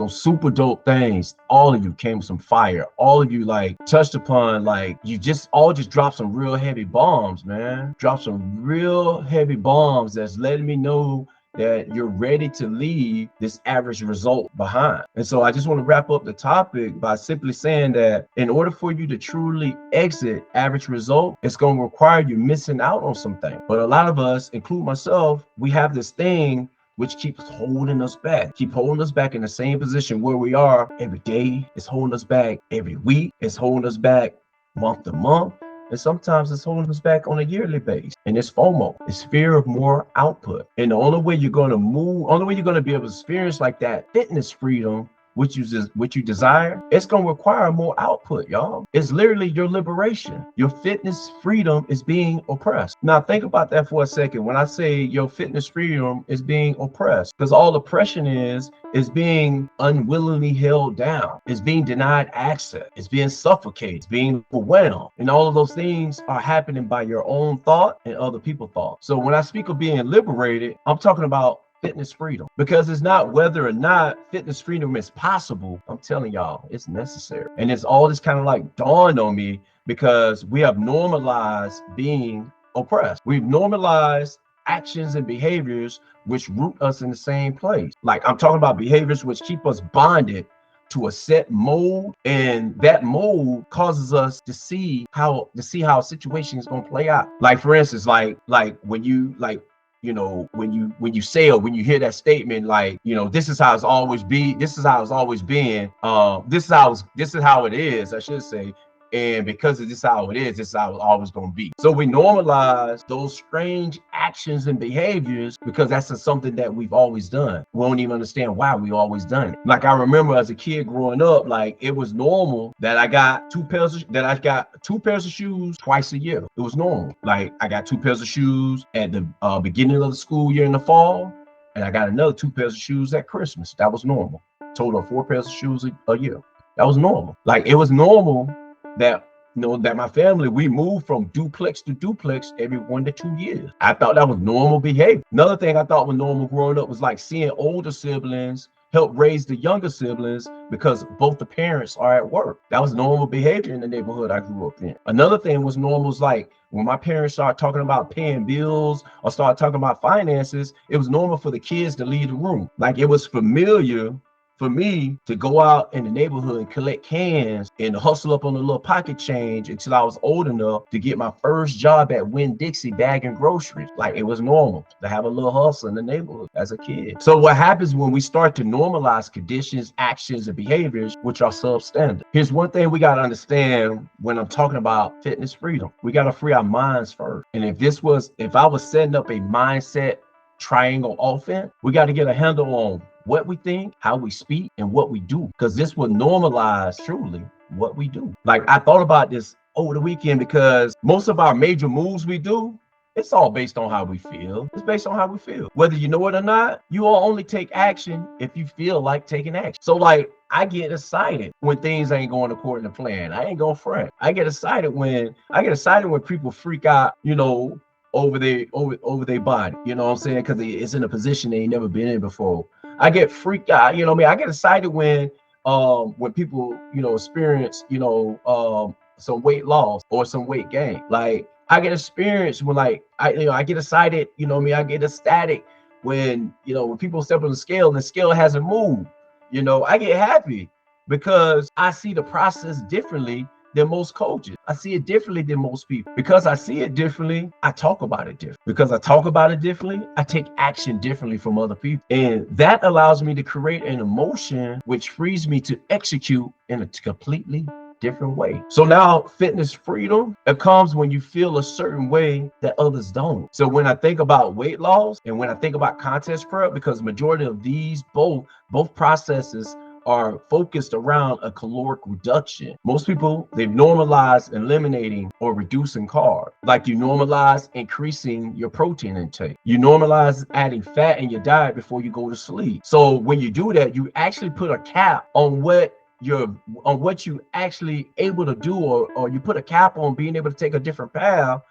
some super dope things. All of you came with some fire. All of you like touched upon, like you just all just dropped some real heavy bombs, man. Drop some real heavy bombs that's letting me know that you're ready to leave this average result behind. And so I just want to wrap up the topic by simply saying that in order for you to truly exit average result, it's going to require you missing out on something. But a lot of us, include myself, we have this thing which keeps holding us back, keep holding us back in the same position where we are every day. It's holding us back every week. It's holding us back month to month. And sometimes it's holding us back on a yearly basis. And it's FOMO. It's fear of more output. And the only way you're going to move, only way you're going to be able to experience like that fitness freedom, which you desire, it's going to require more output, y'all. It's literally your liberation. Your fitness freedom is being oppressed. Now think about that for a second. When I say your fitness freedom is being oppressed, because all oppression is being unwillingly held down. It's being denied access. It's being suffocated. It's being overwhelmed. And all of those things are happening by your own thought and other people's thought. So when I speak of being liberated, I'm talking about fitness freedom, because it's not whether or not fitness freedom is possible. I'm telling y'all, it's necessary. And it's all this kind of like dawned on me because we have normalized being oppressed. We've normalized actions and behaviors which root us in the same place. Like I'm talking about behaviors which keep us bonded to a set mold, and that mold causes us to see how a situation is going to play out. Like for instance, like when you like, you know, when you say, or when you hear that statement, like, you know, this is how it's always be, this is how it's always been, this is how it is, I should say. And because of this how it is, this is how it's always going to be. So we normalize those strange actions and behaviors because that's something that we've always done. We don't even understand why we always done it. Like I remember as a kid growing up, like it was normal that I got two pairs of shoes twice a year. It was normal. Like I got two pairs of shoes at the beginning of the school year in the fall, and I got another two pairs of shoes at Christmas. That was normal. Total of 4 pairs of shoes a year. That was normal. Like it was normal that, you know, that my family, we moved from duplex to duplex every 1 to 2 years. I thought that was normal behavior. Another thing I thought was normal growing up was like seeing older siblings help raise the younger siblings because both the parents are at work. That was normal behavior in the neighborhood I grew up in. Another thing was normal was like when my parents started talking about paying bills or started talking about finances, it was normal for the kids to leave the room. Like it was familiar for me to go out in the neighborhood and collect cans and hustle up on a little pocket change until I was old enough to get my first job at Winn-Dixie bagging groceries. Like it was normal to have a little hustle in the neighborhood as a kid. So what happens when we start to normalize conditions, actions, and behaviors which are substandard? Here's one thing we got to understand when I'm talking about fitness freedom. We got to free our minds first. And if I was setting up a mindset triangle offense, we got to get a handle on what we think, how we speak, and what we do, because this will normalize truly what we do. Like I thought about this over the weekend because most of our major moves we do, it's all based on how we feel. It's based on how we feel. Whether you know it or not, you will only take action if you feel like taking action. So like I get excited when things ain't going according to plan. I ain't gonna front. I get excited when people freak out, you know, over their body. You know what I'm saying? Because it's in a position they ain't never been in before. I get freaked out, you know what I mean? I get excited when people, you know, experience, you know, some weight loss or some weight gain. Like I get experienced when like I get excited, you know what I mean? I get ecstatic when, you know, when people step on the scale and the scale hasn't moved. You know, I get happy because I see the process differently than most coaches. I see it differently than most people. Because I see it differently, I talk about it differently. Because I talk about it differently, I take action differently from other people. And that allows me to create an emotion which frees me to execute in a completely different way. So now fitness freedom, it comes when you feel a certain way that others don't. So when I think about weight loss and when I think about contest prep, because majority of these both processes are focused around a caloric reduction. Most people, they've normalized eliminating or reducing carbs. Like you normalize increasing your protein intake. You normalize adding fat in your diet before you go to sleep. So when you do that, you actually put a cap on what you actually able to do, or you put a cap on being able to take a different path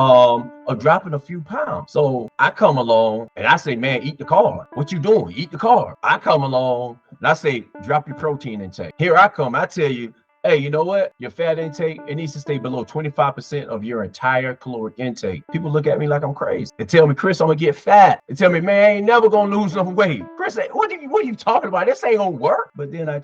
of dropping a few pounds. So I come along and I say, man, eat the carb. What you doing? Eat the carb. I come along and I say, drop your protein intake. Here I come. I tell you, hey, you know what? Your fat intake, it needs to stay below 25% of your entire caloric intake. People look at me like I'm crazy. They tell me, Chris, I'm gonna get fat. They tell me, man, I ain't never gonna lose no weight. Chris, what are you talking about? This ain't gonna work. But then I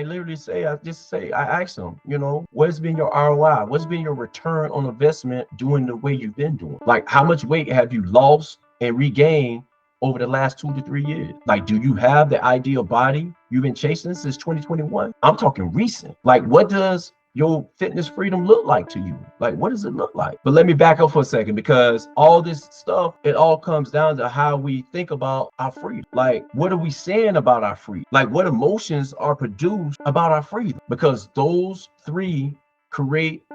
literally say, I ask them, you know, what's been your ROI? What's been your return on investment doing the way you've been doing? Like, how much weight have you lost and regained over the last 2 to 3 years? Like, do you have the ideal body you've been chasing since 2021? I'm talking recent. Like, what does your fitness freedom look like to you? Like, what does it look like? But let me back up for a second, because all this stuff, it all comes down to how we think about our freedom. Like, what are we saying about our freedom? Like, what emotions are produced about our freedom? Because those three will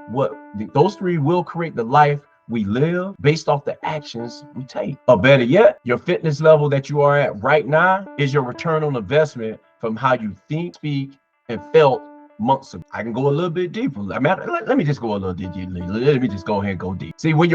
create the life we live based off the actions we take. Or better yet, your fitness level that you are at right now is your return on investment from how you think, speak, and felt months ago. I can go a little bit deeper. I mean, let me just go a little deeper. Let me just go ahead and go deep. See, when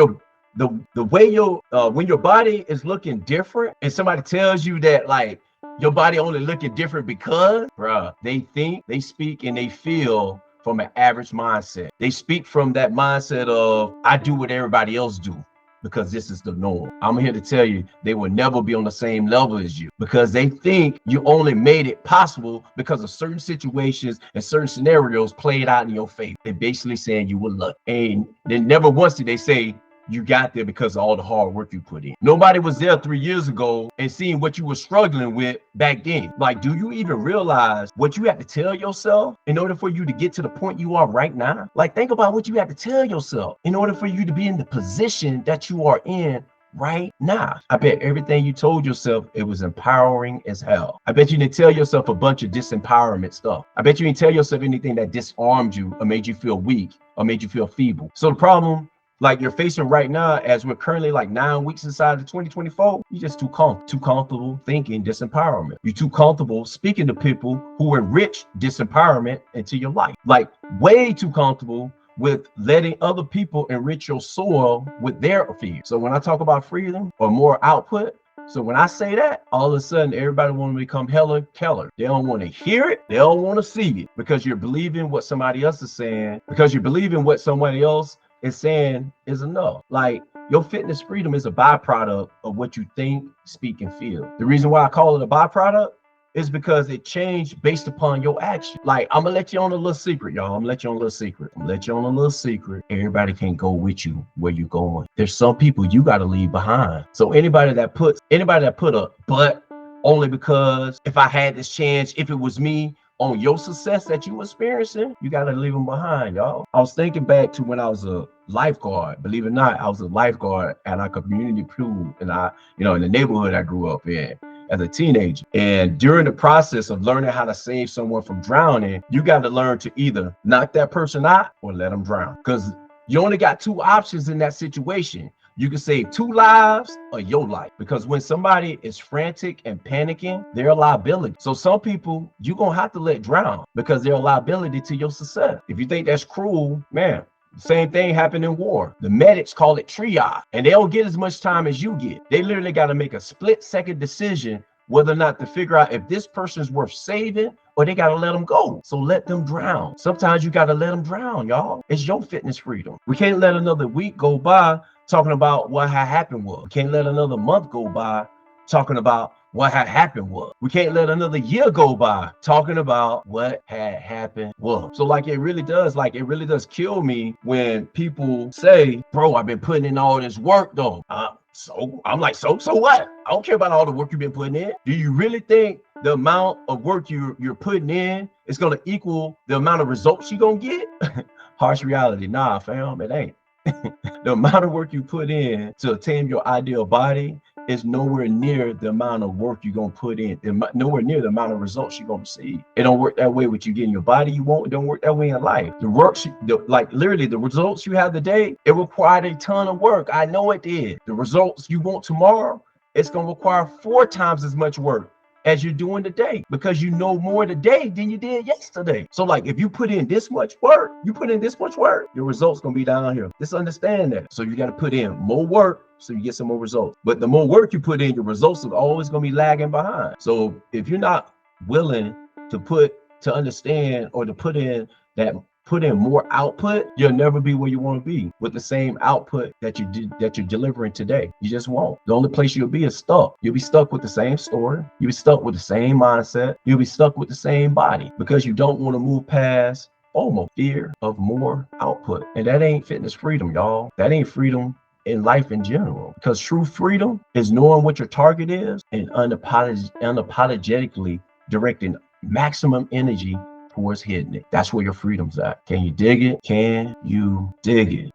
when your body is looking different, and somebody tells you that, like, your body only looking different because, bruh, they think, they speak, and they feel from an average mindset. They speak from that mindset of, I do what everybody else do because this is the norm. I'm here to tell you, they will never be on the same level as you, because they think you only made it possible because of certain situations and certain scenarios played out in your favor. They're basically saying you were lucky. And then never once did they say you got there because of all the hard work you put in. Nobody was there 3 years ago and seeing what you were struggling with back then. Like, do you even realize what you have to tell yourself in order for you to get to the point you are right now? Like, think about what you have to tell yourself in order for you to be in the position that you are in right now. I bet everything you told yourself, it was empowering as hell. I bet you didn't tell yourself a bunch of disempowerment stuff. I bet you didn't tell yourself anything that disarmed you or made you feel weak or made you feel feeble. So the problem, like, you're facing right now, as we're currently like 9 weeks inside of 2024, you're just too comfortable thinking disempowerment. You're too comfortable speaking to people who enrich disempowerment into your life. Like, way too comfortable with letting other people enrich your soil with their fears. So when I talk about freedom or more output, so when I say that, all of a sudden everybody want to become Helen Keller. They don't want to hear it. They don't want to see it, because you're believing what somebody else is saying, because you're believing what somebody else is saying is enough. Like, your fitness freedom is a byproduct of what you think, speak, and feel. The reason why I call it a byproduct is because it changed based upon your action. Like, I'm gonna let you on a little secret, y'all. I'm gonna let you on a little secret. Everybody can't go with you where you're going. There's some people you gotta leave behind. So anybody that put a but only because if I had this chance, if it was me, on your success that you experiencing, you got to leave them behind, y'all. I was thinking back to when I was a lifeguard. Believe it or not, I was a lifeguard at like a community pool, and in the neighborhood I grew up in as a teenager. And during the process of learning how to save someone from drowning, you got to learn to either knock that person out or let them drown, because you only got two options in that situation. You can save 2 lives or your life, because when somebody is frantic and panicking, they're a liability. So some people you're gonna have to let drown because they're a liability to your success. If you think that's cruel, man, same thing happened in war. The medics call it triage, and they don't get as much time as you get. They literally got to make a split-second decision whether or not to figure out if this person's worth saving, or they got to let them go. So let them drown. Sometimes you got to let them drown, y'all. It's your fitness freedom. We can't let another week go by talking about what had happened was. We can't let another month go by talking about what had happened was. We can't let another year go by talking about what had happened was. So it really does kill me when people say, bro, I've been putting in all this work though. So I'm like, so what? I don't care about all the work you've been putting in. Do you really think the amount of work you're putting in is going to equal the amount of results you're going to get? Harsh reality. Nah, fam, it ain't. The amount of work you put in to attain your ideal body is nowhere near the amount of work you're going to put in, nowhere near the amount of results you're going to receive. It don't work that way with you getting your body you want. It don't work that way in life. Literally, the results you have today, it required a ton of work. I know it did. The results you want tomorrow, it's going to require 4 times as much work as you're doing today, because you know more today than you did yesterday. So like if you put in this much work, your results gonna be down here. Just understand that. So you got to put in more work so you get some more results. But the more work you put in, your results are always gonna be lagging behind. So if you're not willing to understand or to put in more output, you'll never be where you want to be with the same output that you're delivering today. You just won't. The only place you'll be is stuck. You'll be stuck with the same story. You'll be stuck with the same mindset. You'll be stuck with the same body because you don't want to move past FOMO, fear of more output. And that ain't fitness freedom, y'all. That ain't freedom in life in general, because true freedom is knowing what your target is and unapologetically directing maximum energy towards hitting it. That's where your freedom's at. Can you dig it? Can you dig it?